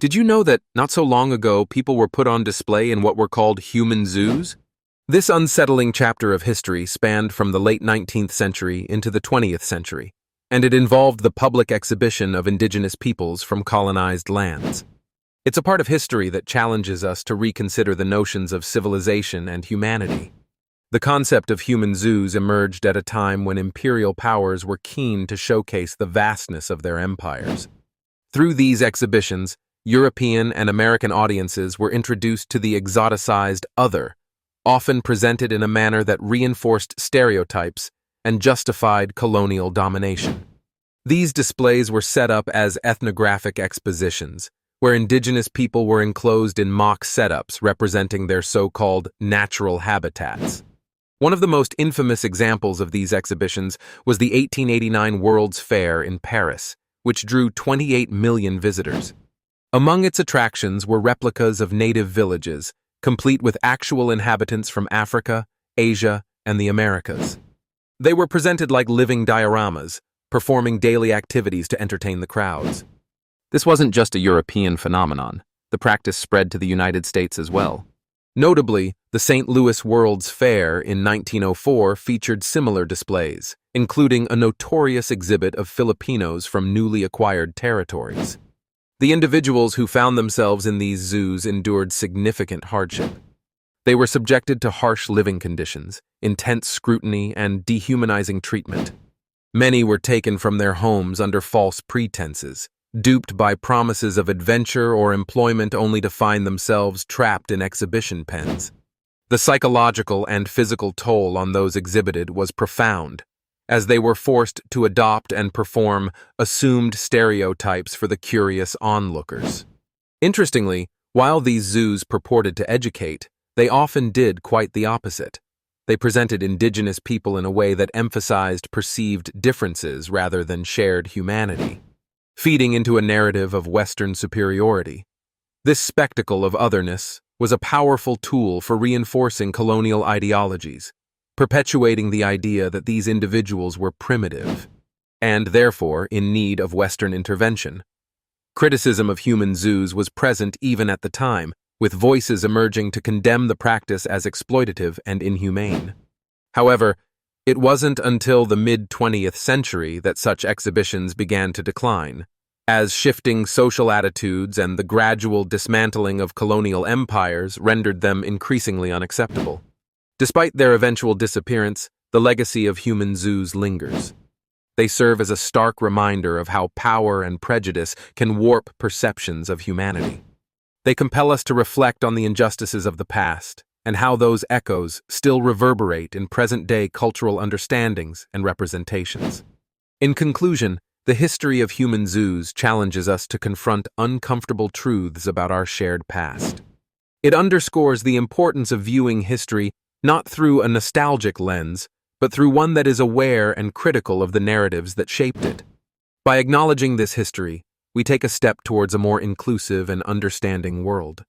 Did you know that not so long ago people were put on display in what were called human zoos? This unsettling chapter of history spanned from the late 19th century into the 20th century, and it involved the public exhibition of indigenous peoples from colonized lands. It's a part of history that challenges us to reconsider the notions of civilization and humanity. The concept of human zoos emerged at a time when imperial powers were keen to showcase the vastness of their empires. Through these exhibitions, European and American audiences were introduced to the exoticized other, often presented in a manner that reinforced stereotypes and justified colonial domination. These displays were set up as ethnographic expositions, where indigenous people were enclosed in mock setups representing their so-called natural habitats. One of the most infamous examples of these exhibitions was the 1889 World's Fair in Paris, which drew 28 million visitors. Among its attractions were replicas of native villages, complete with actual inhabitants from Africa, Asia, and the Americas. They were presented like living dioramas, performing daily activities to entertain the crowds. This wasn't just a European phenomenon. The practice spread to the United States as well. Notably, the St. Louis World's Fair in 1904 featured similar displays, including a notorious exhibit of Filipinos from newly acquired territories. The individuals who found themselves in these zoos endured significant hardship. They were subjected to harsh living conditions, intense scrutiny, and dehumanizing treatment. Many were taken from their homes under false pretenses, duped by promises of adventure or employment only to find themselves trapped in exhibition pens. The psychological and physical toll on those exhibited was profound, as they were forced to adopt and perform assumed stereotypes for the curious onlookers. Interestingly, while these zoos purported to educate, they often did quite the opposite. They presented indigenous people in a way that emphasized perceived differences rather than shared humanity, feeding into a narrative of Western superiority. This spectacle of otherness was a powerful tool for reinforcing colonial ideologies, perpetuating the idea that these individuals were primitive, and therefore in need of Western intervention. Criticism of human zoos was present even at the time, with voices emerging to condemn the practice as exploitative and inhumane. However, it wasn't until the mid-20th century that such exhibitions began to decline, as shifting social attitudes and the gradual dismantling of colonial empires rendered them increasingly unacceptable. Despite their eventual disappearance, the legacy of human zoos lingers. They serve as a stark reminder of how power and prejudice can warp perceptions of humanity. They compel us to reflect on the injustices of the past and how those echoes still reverberate in present-day cultural understandings and representations. In conclusion, the history of human zoos challenges us to confront uncomfortable truths about our shared past. It underscores the importance of viewing history not through a nostalgic lens, but through one that is aware and critical of the narratives that shaped it. By acknowledging this history, we take a step towards a more inclusive and understanding world.